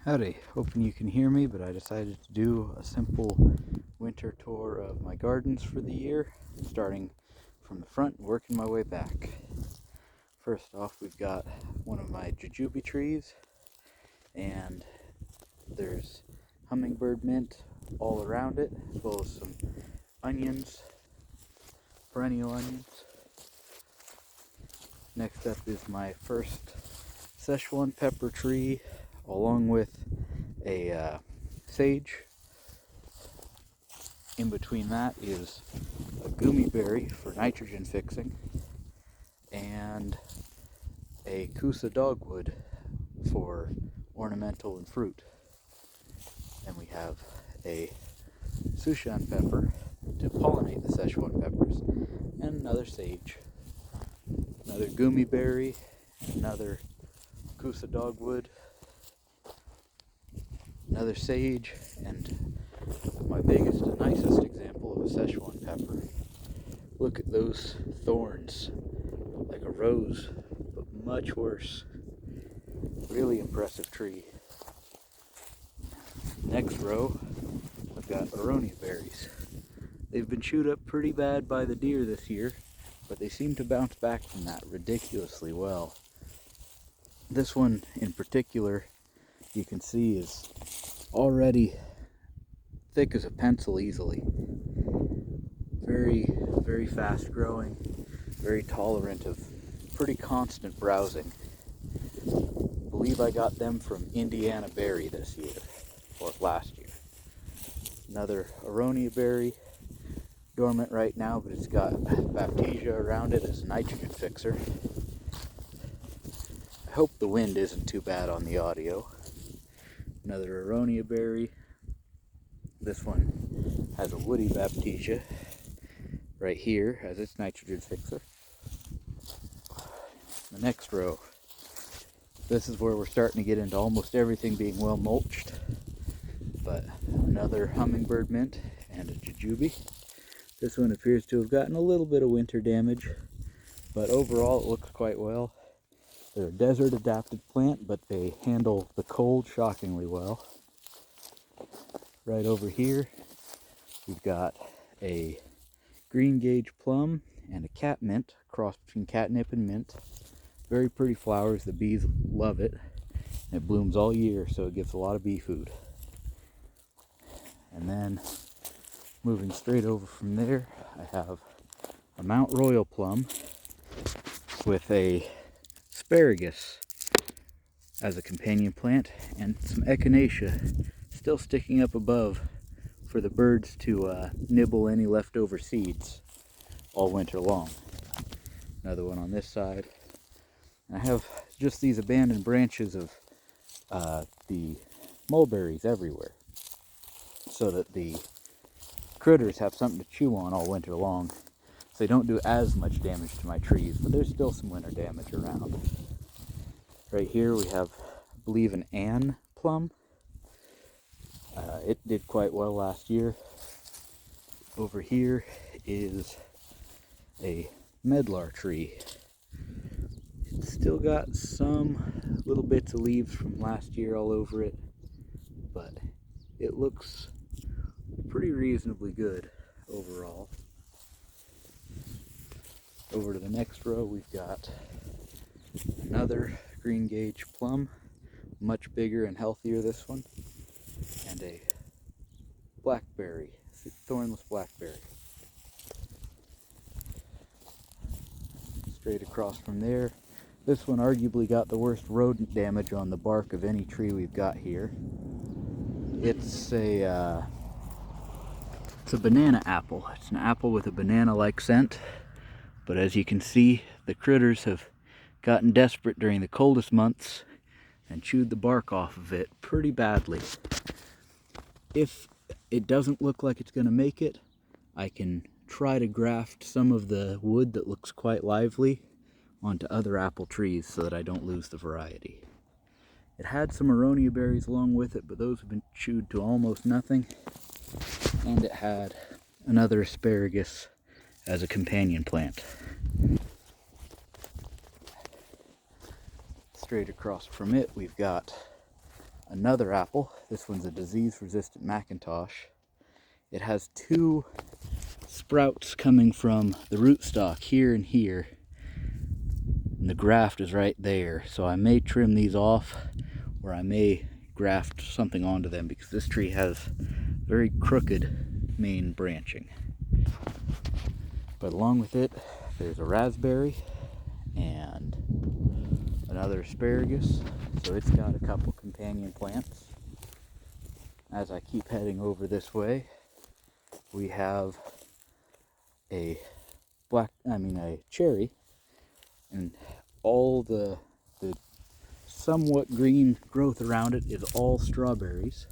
Howdy, hoping you can hear me, but I decided to do a simple winter tour of my gardens for the year, starting from the front and working my way back. First off, we've got one of my jujube trees, and there's hummingbird mint all around it, as well as some onions, perennial onions. Next up is my first Szechuan pepper tree, along with a sage. In between that is a gummy berry for nitrogen fixing and a kusa dogwood for ornamental and fruit. And we have a Sichuan pepper to pollinate the Szechuan peppers, and another sage, another gummy berry, another kusa dogwood, another sage, and my biggest and nicest example of a Szechuan pepper. Look at those thorns, like a rose, but much worse. Really impressive tree. Next row, I've got aronia berries. They've been chewed up pretty bad by the deer this year, but they seem to bounce back from that ridiculously well. This one in particular, you can see, is already thick as a pencil easily. Very, very fast growing, very tolerant of pretty constant browsing. I believe I got them from Indiana Berry this year, or last year. Another aronia berry, dormant right now, but it's got baptisia around it as a nitrogen fixer. I hope the wind isn't too bad on the audio. Another aronia berry. This one has a woody baptisia right here as its nitrogen fixer. The next row, this is where we're starting to get into almost everything being well mulched, but another hummingbird mint and a jujube. This one appears to have gotten a little bit of winter damage, but overall it looks quite well. They're a desert adapted plant, but they handle the cold shockingly well. Right over here, we've got a green gauge plum and a cat mint, cross between catnip and mint. Very pretty flowers, the bees love it. And it blooms all year, so it gives a lot of bee food. And then, moving straight over from there, I have a Mount Royal plum with a asparagus as a companion plant, and some echinacea still sticking up above for the birds to nibble any leftover seeds all winter long. Another one on this side. And I have just these abandoned branches of the mulberries everywhere, so that the critters have something to chew on all winter long. So they don't do as much damage to my trees, but there's still some winter damage around. Right here we have, I believe, an Ann plum. It did quite well last year. Over here is a medlar tree. It's still got some little bits of leaves from last year all over it, but it looks pretty reasonably good overall. Over to the next row, we've got another green gauge plum, much bigger and healthier this one, and a blackberry, thornless blackberry. Straight across from there, this one arguably got the worst rodent damage on the bark of any tree we've got here. It's a banana apple. It's an apple with a banana-like scent, but as you can see, the critters have gotten desperate during the coldest months and chewed the bark off of it pretty badly. If it doesn't look like it's going to make it, I can try to graft some of the wood that looks quite lively onto other apple trees so that I don't lose the variety. It had some aronia berries along with it, but those have been chewed to almost nothing. And it had another asparagus as a companion plant. Straight across from it, we've got another apple. This one's a disease-resistant Macintosh. It has two sprouts coming from the rootstock here and here. And the graft is right there. So I may trim these off, or I may graft something onto them, because this tree has very crooked main branching. But along with it, there's a raspberry and another asparagus. So it's got a couple companion plants. As I keep heading over this way, we have a cherry, and all the somewhat green growth around it is all strawberries.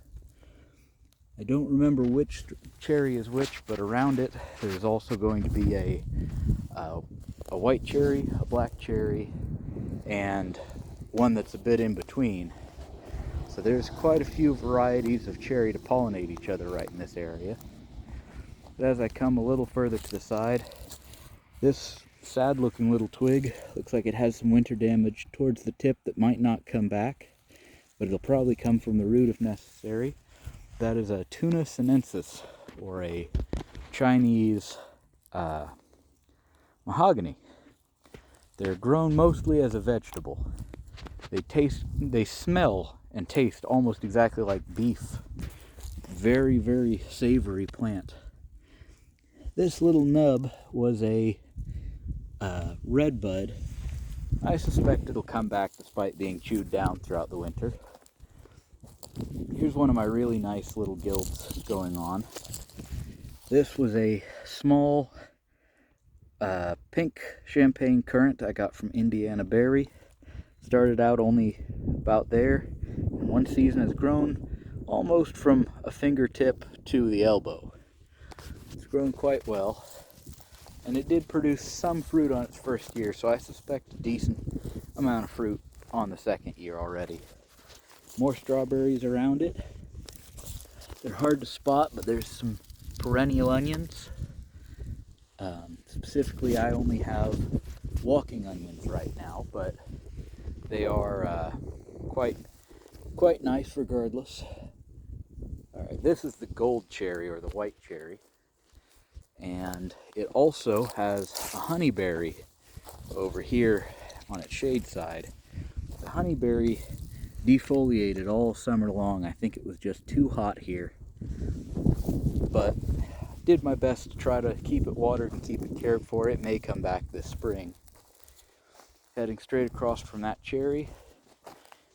I don't remember which cherry is which, but around it there's also going to be a white cherry, a black cherry, and one that's a bit in between. So there's quite a few varieties of cherry to pollinate each other right in this area. But as I come a little further to the side, this sad looking little twig looks like it has some winter damage towards the tip that might not come back, but it'll probably come from the root if necessary. That is a Tuna sinensis, or a Chinese mahogany. They're grown mostly as a vegetable. They smell and taste almost exactly like beef. Very, very savory plant. This little nub was a red bud. I suspect it'll come back despite being chewed down throughout the winter. Here's one of my really nice little guilds going on. This was a small pink champagne currant I got from Indiana Berry. Started out only about there, and one season has grown almost from a fingertip to the elbow. It's grown quite well, and it did produce some fruit on its first year, so I suspect a decent amount of fruit on the second year already. More strawberries around it. They're hard to spot, but there's some perennial onions. Specifically, I only have walking onions right now, but they are quite nice regardless. Alright, this is the gold cherry, or the white cherry. And it also has a honeyberry over here on its shade side. The honeyberry defoliated all summer long. I think it was just too hot here. But did my best to try to keep it watered and keep it cared for. It may come back this spring. Heading straight across from that cherry,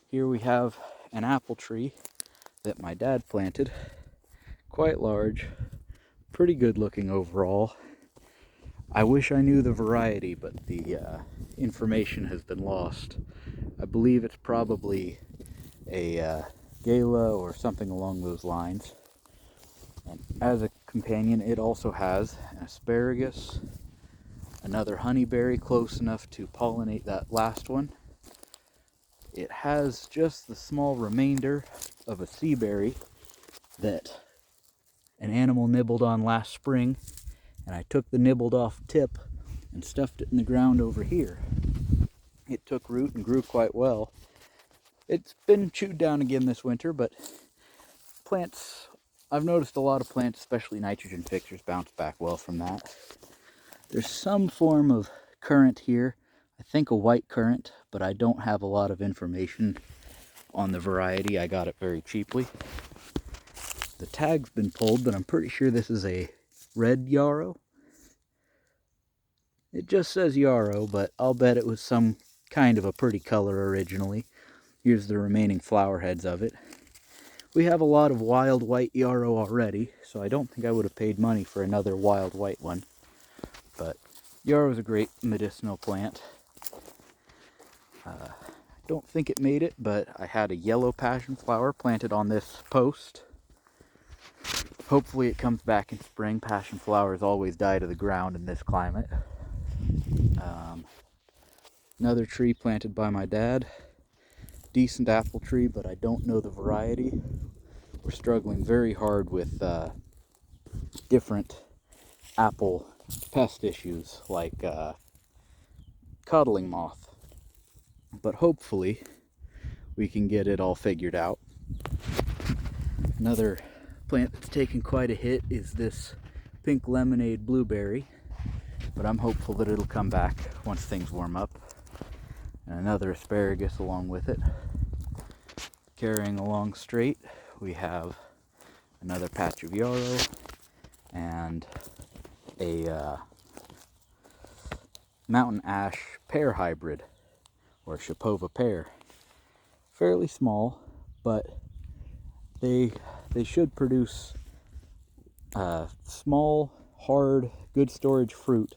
here we have an apple tree that my dad planted. Quite large, pretty good looking overall. I wish I knew the variety, but the information has been lost. I believe it's probably a gala or something along those lines. And as a companion, it also has an asparagus, another honeyberry close enough to pollinate that last one. It has just the small remainder of a sea berry that an animal nibbled on last spring, and I took the nibbled off tip and stuffed it in the ground over here. It took root and grew quite well. It's been chewed down again this winter, but plants, I've noticed a lot of plants, especially nitrogen fixers, bounce back well from that. There's some form of currant here. I think a white currant, but I don't have a lot of information on the variety. I got it very cheaply. The tag's been pulled, but I'm pretty sure this is a red yarrow. It just says yarrow, but I'll bet it was some kind of a pretty color originally. Here's the remaining flower heads of it. We have a lot of wild white yarrow already, so I don't think I would have paid money for another wild white one. But yarrow is a great medicinal plant. I don't think it made it, but I had a yellow passion flower planted on this post. Hopefully it comes back in spring. Passion flowers always die to the ground in this climate. Another tree planted by my dad. Decent apple tree, but I don't know the variety. We're struggling very hard with different apple pest issues like codling moth. But hopefully we can get it all figured out. Another plant that's taken quite a hit is this pink lemonade blueberry, but I'm hopeful that it'll come back once things warm up. And another asparagus along with it. Carrying along straight, we have another patch of yarrow and a mountain ash pear hybrid, or Shapova pear. Fairly small, but they should produce small, hard, good storage fruit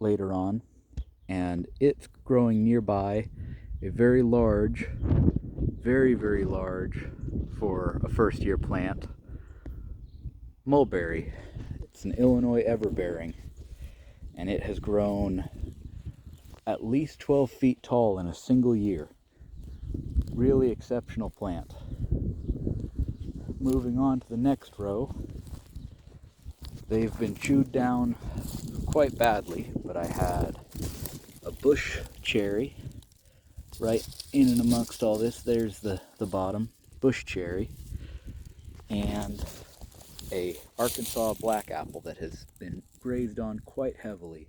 later on. And it's growing nearby a very large, very large for a first year plant, mulberry. It's an Illinois everbearing, and it has grown at least 12 feet tall in a single year. Really exceptional plant. Moving on to the next row, they've been chewed down quite badly, but I had a bush cherry right in and amongst all this. There's the bottom, bush cherry, and a Arkansas black apple that has been grazed on quite heavily,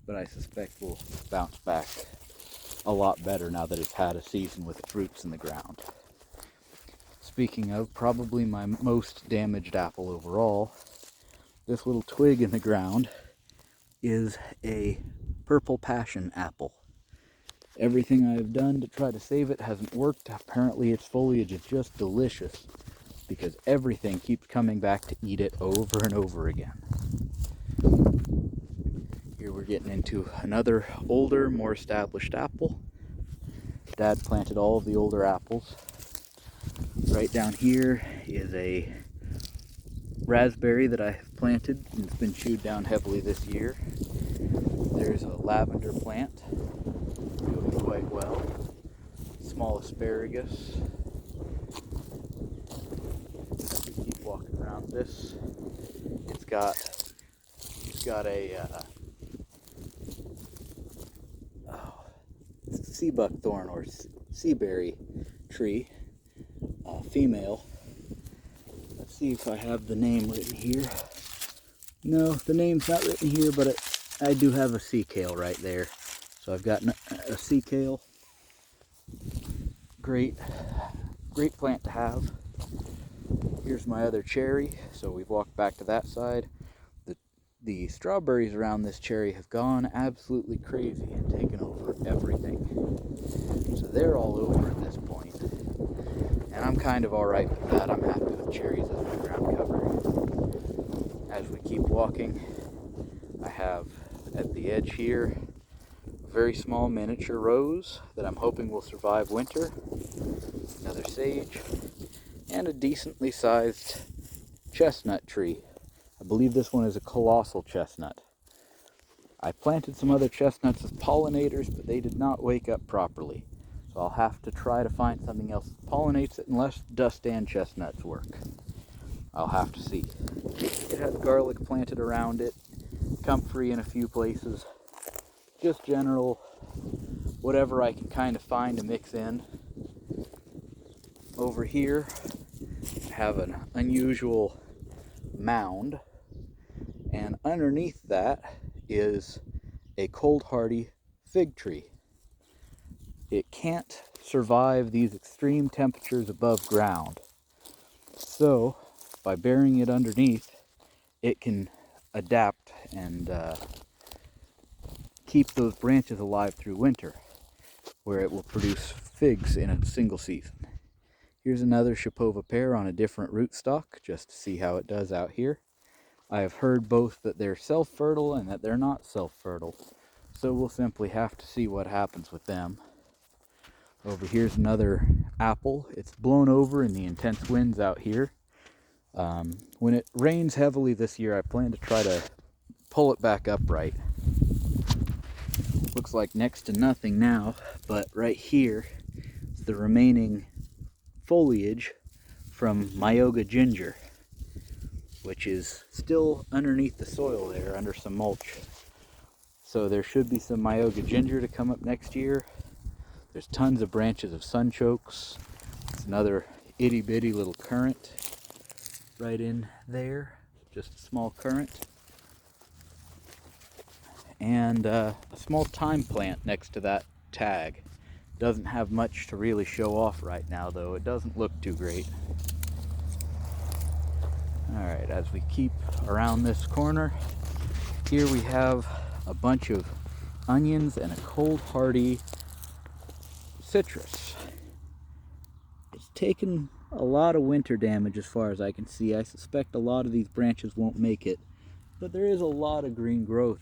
but I suspect will bounce back a lot better now that it's had a season with its roots in the ground. Speaking of, probably my most damaged apple overall, this little twig in the ground is a purple passion apple. Everything I've done to try to save it hasn't worked. Apparently its foliage is just delicious because everything keeps coming back to eat it over and over again. Here we're getting into another older, more established apple. Dad planted all of the older apples. Right down here is a raspberry that I have planted and it's been chewed down heavily this year. There's a lavender plant doing quite well. Small asparagus. Keep walking around this. It's got a sea buckthorn or sea berry tree, female. Let's see if I have the name written here. No, the name's not written here, but I do have a sea kale right there. So I've got a sea kale. Great plant to have. Here's my other cherry. So we've walked back to that side. The strawberries around this cherry have gone absolutely crazy and taken over everything. So they're all over at this point. And I'm kind of alright with that. I'm happy with cherries as my ground cover. As we keep walking, I have at the edge here a very small miniature rose that I'm hoping will survive winter. Another sage, and a decently sized chestnut tree. I believe this one is a colossal chestnut. I planted some other chestnuts as pollinators, but they did not wake up properly. So I'll have to try to find something else that pollinates it unless dust and chestnuts work. I'll have to see. It has garlic planted around it, comfrey in a few places. Just general, whatever I can kind of find to mix in. Over here, I have an unusual mound, and underneath that is a cold hardy fig tree. It can't survive these extreme temperatures above ground, so by burying it underneath, it can adapt and keep those branches alive through winter, where it will produce figs in a single season. Here's another Shapova pear on a different rootstock, just to see how it does out here. I have heard both that they're self-fertile and that they're not self-fertile, so we'll simply have to see what happens with them. Over here's another apple. It's blown over in the intense winds out here. When it rains heavily this year, I plan to try to pull it back upright. Looks like next to nothing now, but right here is the remaining foliage from Myoga ginger, which is still underneath the soil there under some mulch. So there should be some Myoga ginger to come up next year. There's tons of branches of sunchokes. It's another itty bitty little currant. right in there, just a small currant. And a small thyme plant next to that tag. Doesn't have much to really show off right now though. It doesn't look too great. Alright, as we keep around this corner, here we have a bunch of onions and a cold hardy citrus. It's taken a lot of winter damage as far as I can see. I suspect a lot of these branches won't make it, but there is a lot of green growth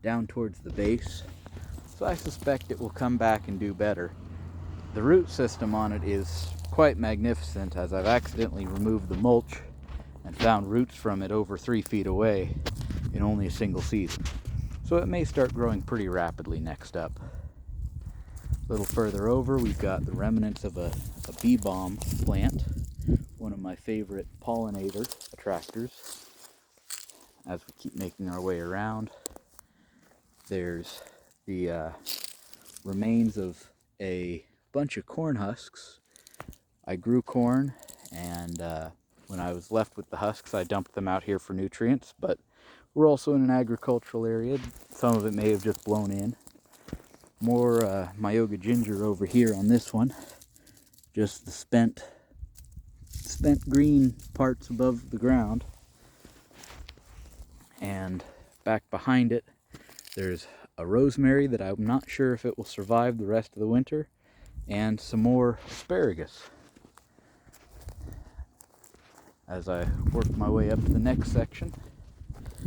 down towards the base, so I suspect it will come back and do better. The root system on it is quite magnificent, as I've accidentally removed the mulch and found roots from it over 3 feet away in only a single season. So it may start growing pretty rapidly next up. A little further over, we've got the remnants of a bee balm plant, one of my favorite pollinator attractors. As we keep making our way around, there's the remains of a bunch of corn husks. I grew corn, and when I was left with the husks, I dumped them out here for nutrients, but we're also in an agricultural area. Some of it may have just blown in. More Myoga ginger over here on this one. Just the spent green parts above the ground. And back behind it, there's a rosemary that I'm not sure if it will survive the rest of the winter, and some more asparagus. As I work my way up to the next section,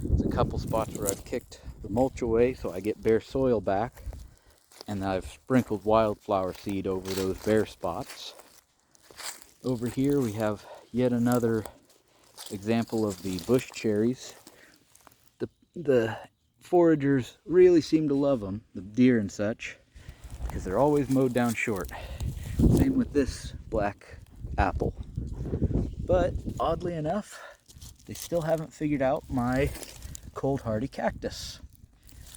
there's a couple spots where I've kicked the mulch away so I get bare soil back, and I've sprinkled wildflower seed over those bare spots. Over here we have yet another example of the bush cherries. The foragers really seem to love them, the deer and such, because they're always mowed down short. Same with this black apple. But oddly enough, they still haven't figured out my cold hardy cactus.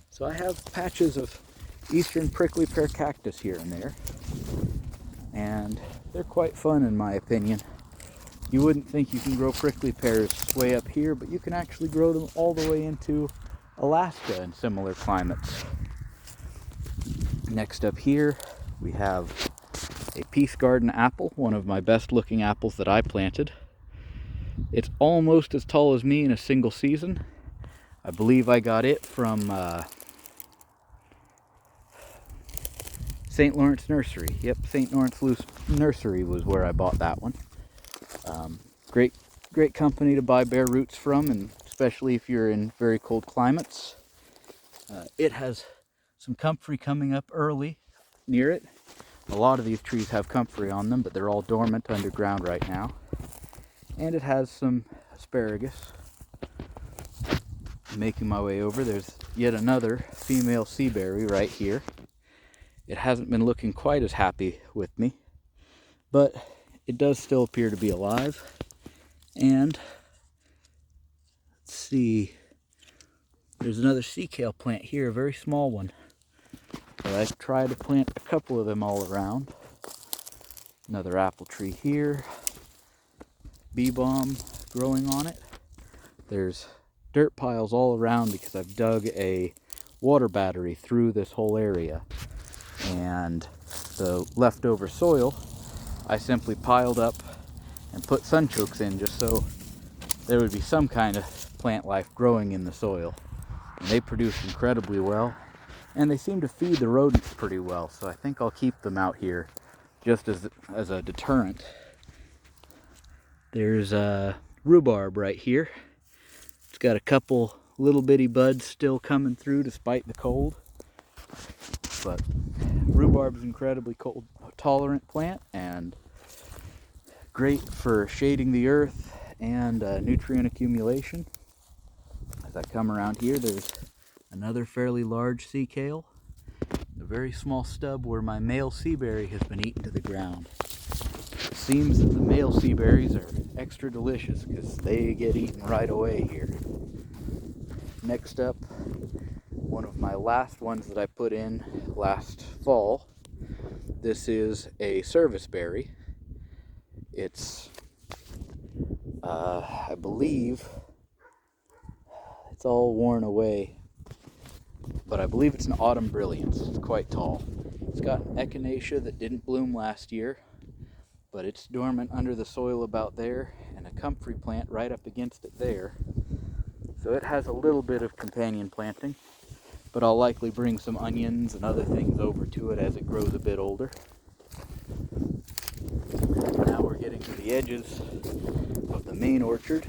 So I have patches of eastern prickly pear cactus here and there, and they're quite fun in my opinion. You wouldn't think you can grow prickly pears way up here, but you can actually grow them all the way into Alaska in similar climates. Next up here, we have a peace garden apple, one of my best looking apples that I planted. It's almost as tall as me in a single season. I believe I got it from St. Lawrence Nursery. Yep, St. Lawrence Nursery was where I bought that one. Great company to buy bare roots from, and especially if you're in very cold climates. It has some comfrey coming up early near it. A lot of these trees have comfrey on them, but they're all dormant underground right now. And it has some asparagus. Making my way over, there's yet another female seaberry right here. It hasn't been looking quite as happy with me, but it does still appear to be alive. And let's see, there's another sea kale plant here, a very small one. But I've tried to plant a couple of them all around. Another apple tree here, bee balm growing on it. There's dirt piles all around because I've dug a water battery through this whole area, and the leftover soil I simply piled up and put sunchokes in just so there would be some kind of plant life growing in the soil. And they produce incredibly well, and they seem to feed the rodents pretty well, so I think I'll keep them out here just as a deterrent. There's rhubarb right here. It's got a couple little bitty buds still coming through despite the cold, but rhubarb is an incredibly cold tolerant plant and great for shading the earth and nutrient accumulation. As I come around here, there's another fairly large sea kale, a very small stub where my male seaberry has been eaten to the ground. It seems that the male seaberries are extra delicious because they get eaten right away here. Next up, one of my last ones that I put in last fall. This is a serviceberry. It's I believe it's all worn away, but I believe it's an autumn brilliance. It's quite tall. It's got an echinacea that didn't bloom last year, but it's dormant under the soil about there, and a comfrey plant right up against it there. So it has a little bit of companion planting, but I'll likely bring some onions and other things over to it as it grows a bit older. Now we're getting to the edges of the main orchard.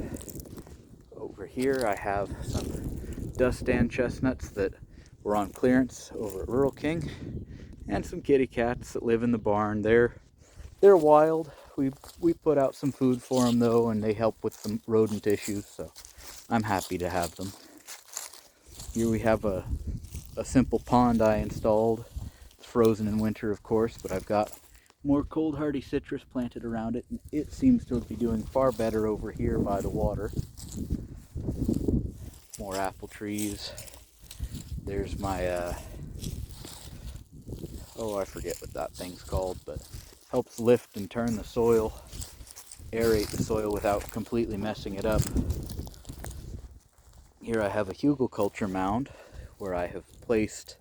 Over here I have some dust-stand chestnuts that were on clearance over at Rural King, and some kitty cats that live in the barn. They're wild. We put out some food for them though, and they help with some rodent issues, so I'm happy to have them. Here we have a simple pond I installed. It's frozen in winter, of course, but I've got more cold hardy citrus planted around it, and it seems to be doing far better over here by the water. More apple trees. There's my oh, I forget what that thing's called, but helps lift and turn the soil, aerate the soil without completely messing it up. Here I have a hugelkultur mound where I have placed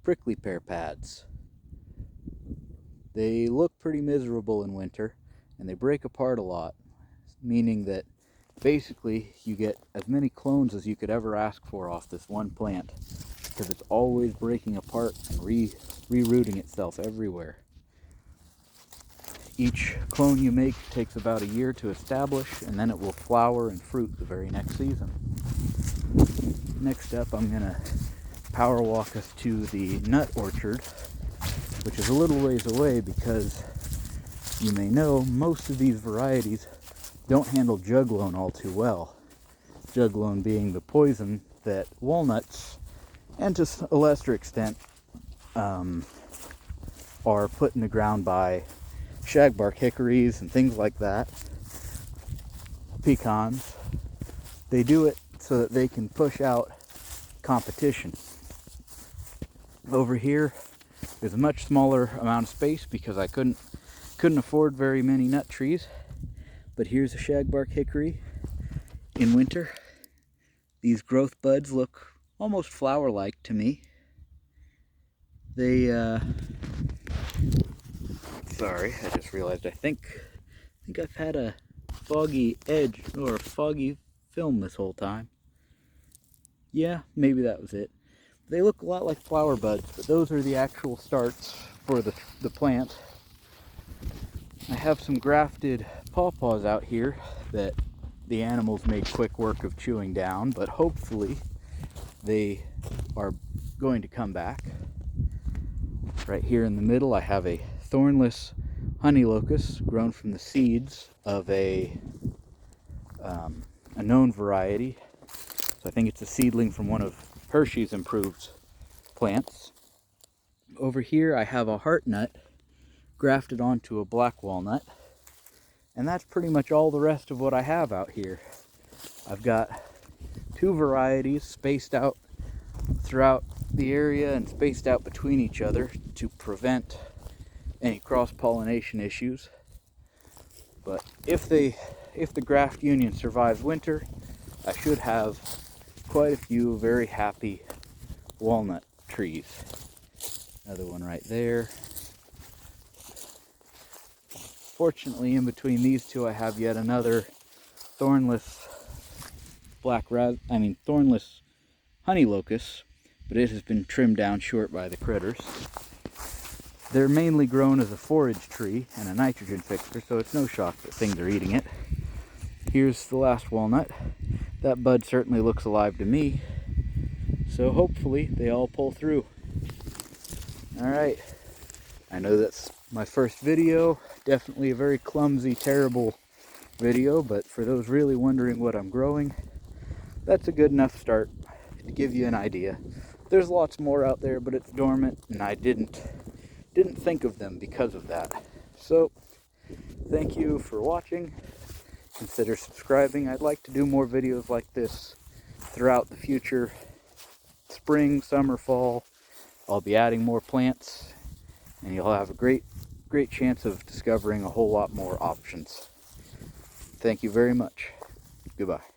prickly pear pads. They look pretty miserable in winter, and they break apart a lot, meaning that basically you get as many clones as you could ever ask for off this one plant, because it's always breaking apart and rerooting itself everywhere. Each clone you make takes about a year to establish, and then it will flower and fruit the very next season. Next up, I'm going to power walk us to the nut orchard, which is a little ways away because you may know most of these varieties don't handle juglone all too well. Juglone being the poison that walnuts, and to a lesser extent, are put in the ground by shagbark hickories and things like that. Pecans. They do it so that they can push out competition. Over here, there's a much smaller amount of space because I couldn't afford very many nut trees. But here's a shagbark hickory in winter. These growth buds look almost flower-like to me. They, sorry, I just realized I think I've had a foggy edge or a foggy film this whole time. Yeah, maybe that was it. They look a lot like flower buds, but those are the actual starts for the plant. I have some grafted pawpaws out here that the animals made quick work of chewing down, but hopefully they are going to come back. Right here in the middle I have a thornless honey locust grown from the seeds of a known variety. So I think it's a seedling from one of Hershey's improved plants. Over here I have a heart nut grafted onto a black walnut, and that's pretty much all the rest of what I have out here. I've got two varieties spaced out throughout the area and spaced out between each other to prevent any cross-pollination issues. But if the graft union survives winter, I should have quite a few very happy walnut trees. Another one right there. Fortunately, in between these two, I have yet another thornless thornless honey locust, but it has been trimmed down short by the critters. They're mainly grown as a forage tree and a nitrogen fixer, so it's no shock that things are eating it. Here's the last walnut. That bud certainly looks alive to me, so hopefully they all pull through. Alright, I know that's my first video, definitely a very clumsy, terrible video, but for those really wondering what I'm growing, that's a good enough start to give you an idea. There's lots more out there, but it's dormant, and I didn't think of them because of that. So, thank you for watching. Consider subscribing. I'd like to do more videos like this throughout the future. Spring, summer, fall. I'll be adding more plants, and you'll have a great chance of discovering a whole lot more options. Thank you very much. Goodbye.